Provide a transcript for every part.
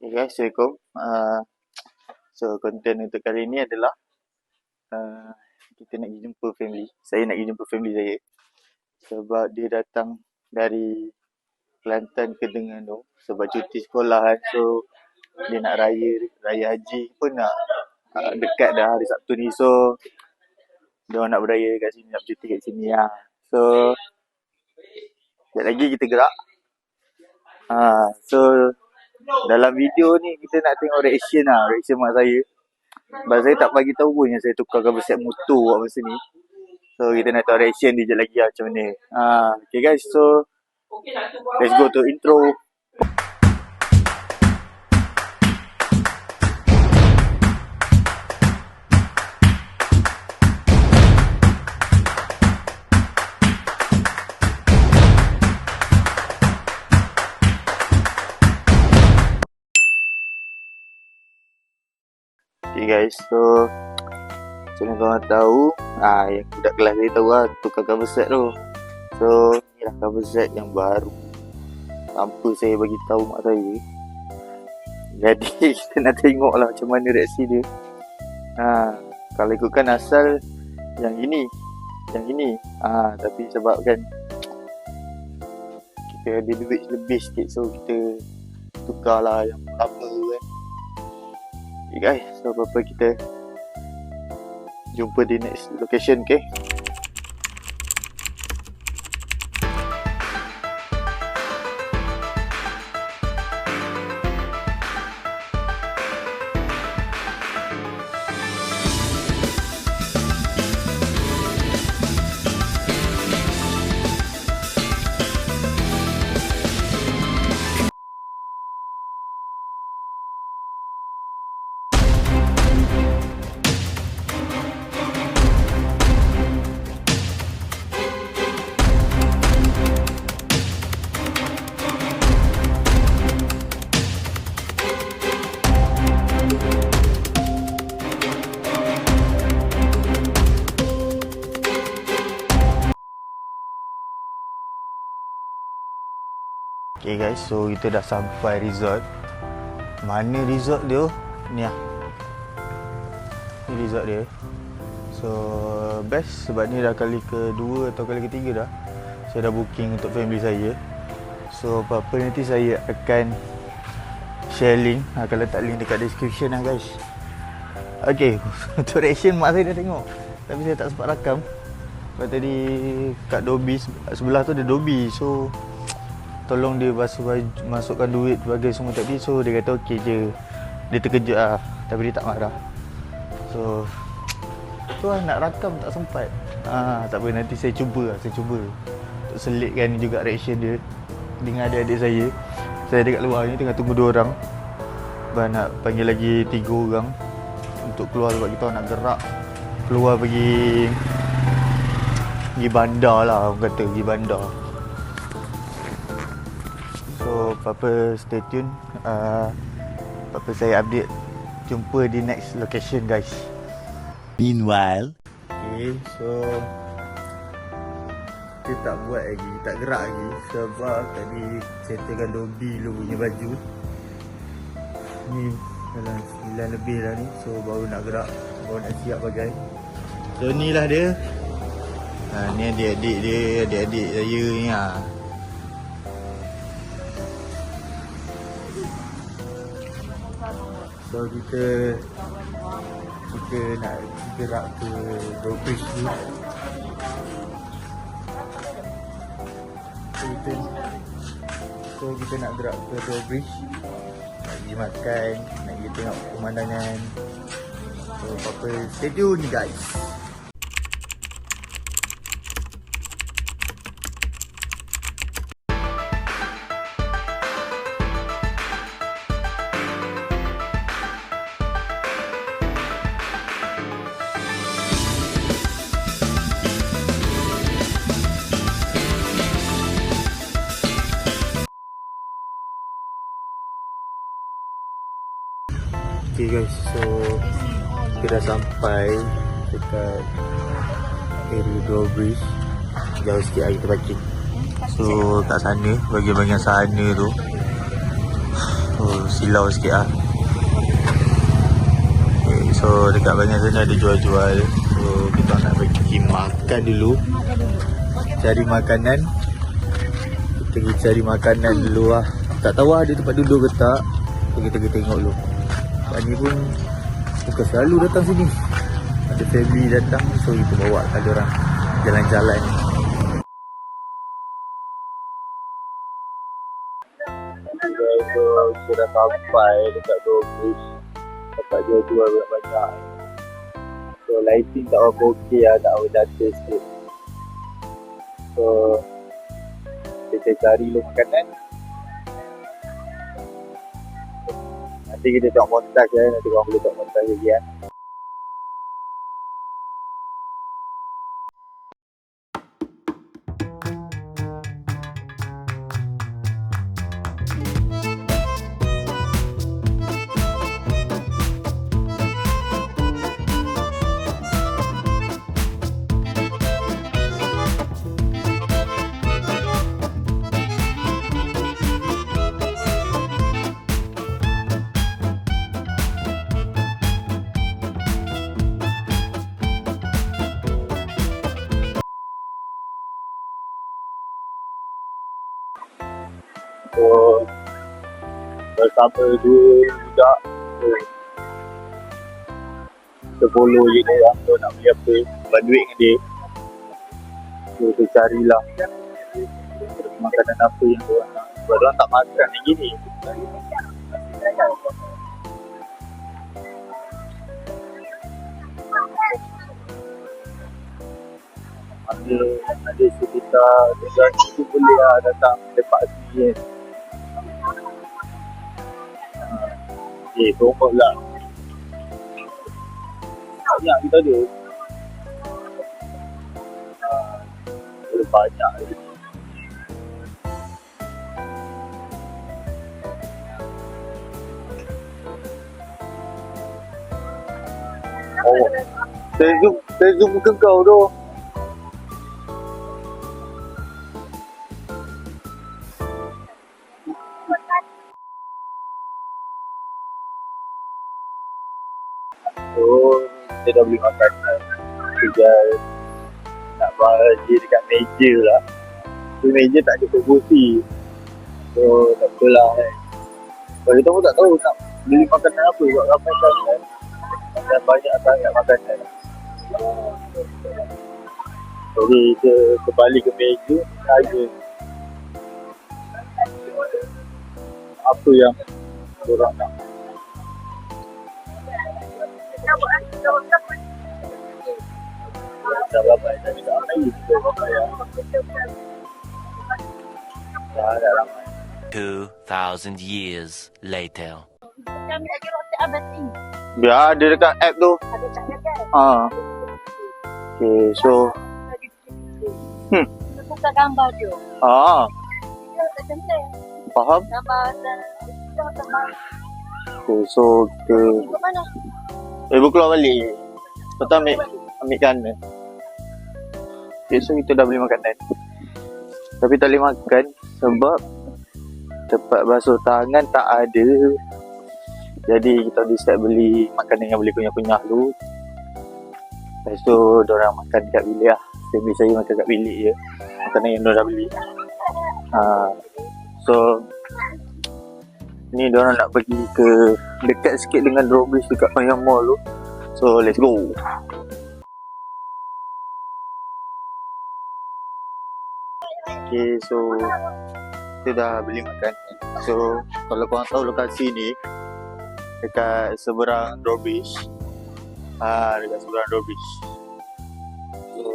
Okay guys, Assalamualaikum. So konten untuk kali ni adalah kita nak pergi jumpa family. Saya nak pergi jumpa family saya sebab dia datang dari Kelantan ke Terengganu sebab cuti sekolah kan. So dia nak raya haji pun nak dekat dah hari Sabtu ni. So dia nak beraya kat sini, nak bercuti kat sini lah. So sekejap lagi kita gerak. So dalam video ni kita nak tengok reaction mak saya. Sebab saya tak bagi tahu pun yang saya tukar cover set motor buat masa ni. So kita nak tengok reaction dia je lagi lah macam mana. Okay guys, so let's go to intro. Okay guys, so macam mana korang tahu, yang budak kelas saya tahu lah tukar cover set tu. So ni lah cover set yang baru tanpa saya bagi tahu mak saya. Jadi kita nak tengok lah macam mana reaksi dia. Kalau ikutkan asal yang ini, tapi sebab kan kita ada duit lebih sikit, so kita tukar lah yang lama kan. Okay guys, so apa-apa kita jumpa di next location, okay? Okay guys, so kita dah sampai resort. Mana resort dia? Ni lah. Ni resort dia. So best sebab ni dah kali kedua atau kali ketiga dah saya dah booking untuk family saya. So apa-apa nanti saya akan share link, akan letak link dekat description lah guys. Okay, untuk reaction mak saya dah tengok, tapi saya tak sempat rakam. Sebab tadi kat Dobby sebelah tu ada Dobby, so tolong dia masukkan duit sebagai semua tadi. So dia kata okey je. Dia terkejut lah, tapi dia tak marah. So tu lah, nak rakam tak sempat. Tak apa, nanti saya cuba untuk selitkan juga reaction dia dengan adik-adik saya. Saya dekat luar ni tengah tunggu 2 orang. Abang nak panggil lagi 3 orang untuk keluar sebab kita nak gerak keluar pergi bandar lah, orang kata pergi bandar. So apa-apa stay tune, apa-apa saya update. Jumpa di next location guys. Meanwhile, okay, so kita tak buat lagi, tak gerak lagi sebab tadi settlekan Dobby dulu punya baju. Ni dalam 9 lebih dah ni, so baru nak gerak, baru nak siap pakai. So ni lah dia. Ni adik-adik saya ni lah. So kita nak gerak ke Drawbridge ni. So kita nak gerak ke Drawbridge, nak pergi makan, nak pergi tengok pemandangan. So apa-apa stay tune guys. Okay guys, so kita dah sampai dekat area Drawbridge. Jauh sikit lagi kita parking. So kat sana, bahagian sana tu So silau sikit lah. Okay, so dekat bahagian sana ada jual-jual. So kita nak pergi makan dulu. Cari makanan. Kita pergi cari makanan dulu lah. Tak tahu ada tempat duduk ke tak. So kita pergi tengok dulu. Pak ni pun bukan selalu datang sini. Ada family datang. So kita bawa ada orang jalan-jalan. So kita dah sampai dekat Dorbridge. Tempat jual-jual banyak-banyak. So lighting tak apa okey lah. Tak apa jatuh sikit. So kita cari dulu makanan. Nanti kita tengok montaj lah. Nanti korang boleh tengok montaj lagi lah. So bersama dua budak. So kita follow je dia orang tu nak beli apa, buat duit dengan dia. So kita carilah makanan apa yang diorang nak. Sebab diorang tak makan yang gini. Ada sekitar 300 tu boleh lah datang lepak sini kan. Tolong lah. Banyak kita ada. Banyak lagi. Oh, saya zoom muka kau tu. So, kita dah beli makanan. Kita nak bagi dekat meja lah. So, meja tak ada kursi. So, tak apalah kan. Kalau kita pun tak tahu nak beli makanan apa. Sebab ramai sangat. Dan banyak sangat makanan. Jadi, kita kembali ke meja. Tanya apa yang korang nak. Dah ramai, dah tidak ramai kita ramai lah. Dah ramai. 2,000 years later. Biar ada dekat app tu. Okay, so Buka gambar tu. Dia tak cantik. Faham? Gambar dan Okay, so kita ke mana? ibu keluar balik. Lepas tu ambil kanan. Okay, so kita dah beli makanan. Tapi tak boleh makan sebab tempat basuh tangan tak ada. Jadi kita decide beli makanan yang boleh kunyah-kunyah dulu. Lepas tu diorang makan kat bilik lah. Family saya makan kat bilik je. Makanan yang diorang dah beli. So ni diorang nak pergi ke dekat sikit dengan Dorbridge dekat Panjang Mall tu. So let's go. Okay, so kita dah beli makan. So kalau korang tahu lokasi ni dekat seberang Dorbridge. Dekat seberang Dorbridge. So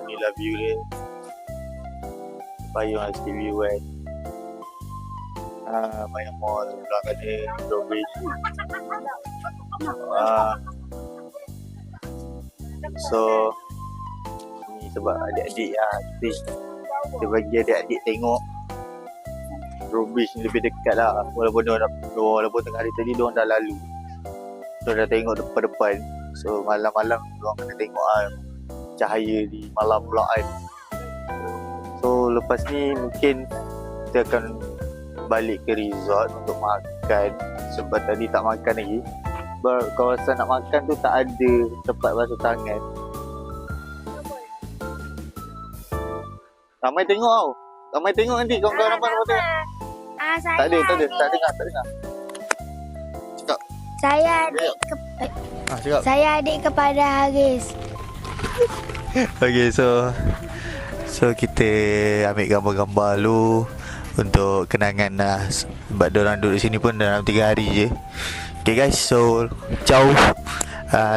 inilah view dia. Payung STV kan. Panjang Mall belakang dia Dorbridge. So ni sebab adik-adik lah, kita bagi adik-adik tengok Dorbridge ni lebih dekat lah. Walaupun tengah hari tadi diorang dah lalu, so dah tengok depan-depan. So malam-malam diorang kena tengok lah cahaya di malam pula kan. So lepas ni mungkin kita akan balik ke resort untuk makan. Sebab tadi tak makan lagi. Kawasan nak makan tu tak ada tempat basuh tangan. Ramai tengok tau. Ramai tengok nanti kawan-kawan ramai tengok. Tak ada. Tak dengar. Cakap. Cakap. Saya adik kepada Haris. Okay, so kita ambil gambar-gambar dulu untuk kenangan lah. Sebab diorang duduk sini pun dalam 3 hari je. Okay guys, so ciao.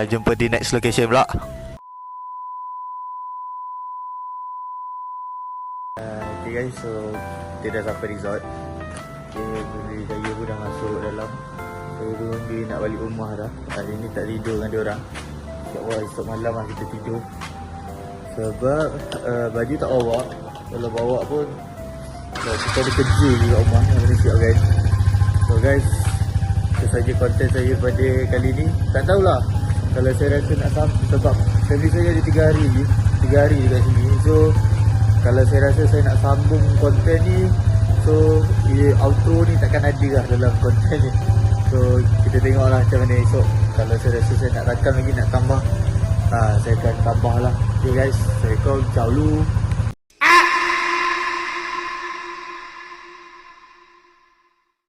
Jumpa di next location pula. Okay guys, so kita dah sampai resort. Okay, Puteri saya pun dah masuk dalam. Saya pun dia nak balik rumah dah. Hari ni tak tidur dengan diorang. InsyaAllah esok malam lah kita tidur. Sebab baju tak bawa. Kalau bawa pun kita ada kerja di rumah yang kena siap guys. So guys, itu saja konten saya pada kali ni. Tak tahulah kalau saya rasa nak sampai. Sebab family saya ada 3 hari je. 3 hari dekat sini. So kalau saya rasa saya nak sambung konten ni, so outro ni takkan ada lah dalam konten ni. So kita tengoklah macam mana esok. Kalau saya rasa saya nak rakam lagi, nak tambah, saya akan tambah lah. Okay guys, saya call ciao dulu.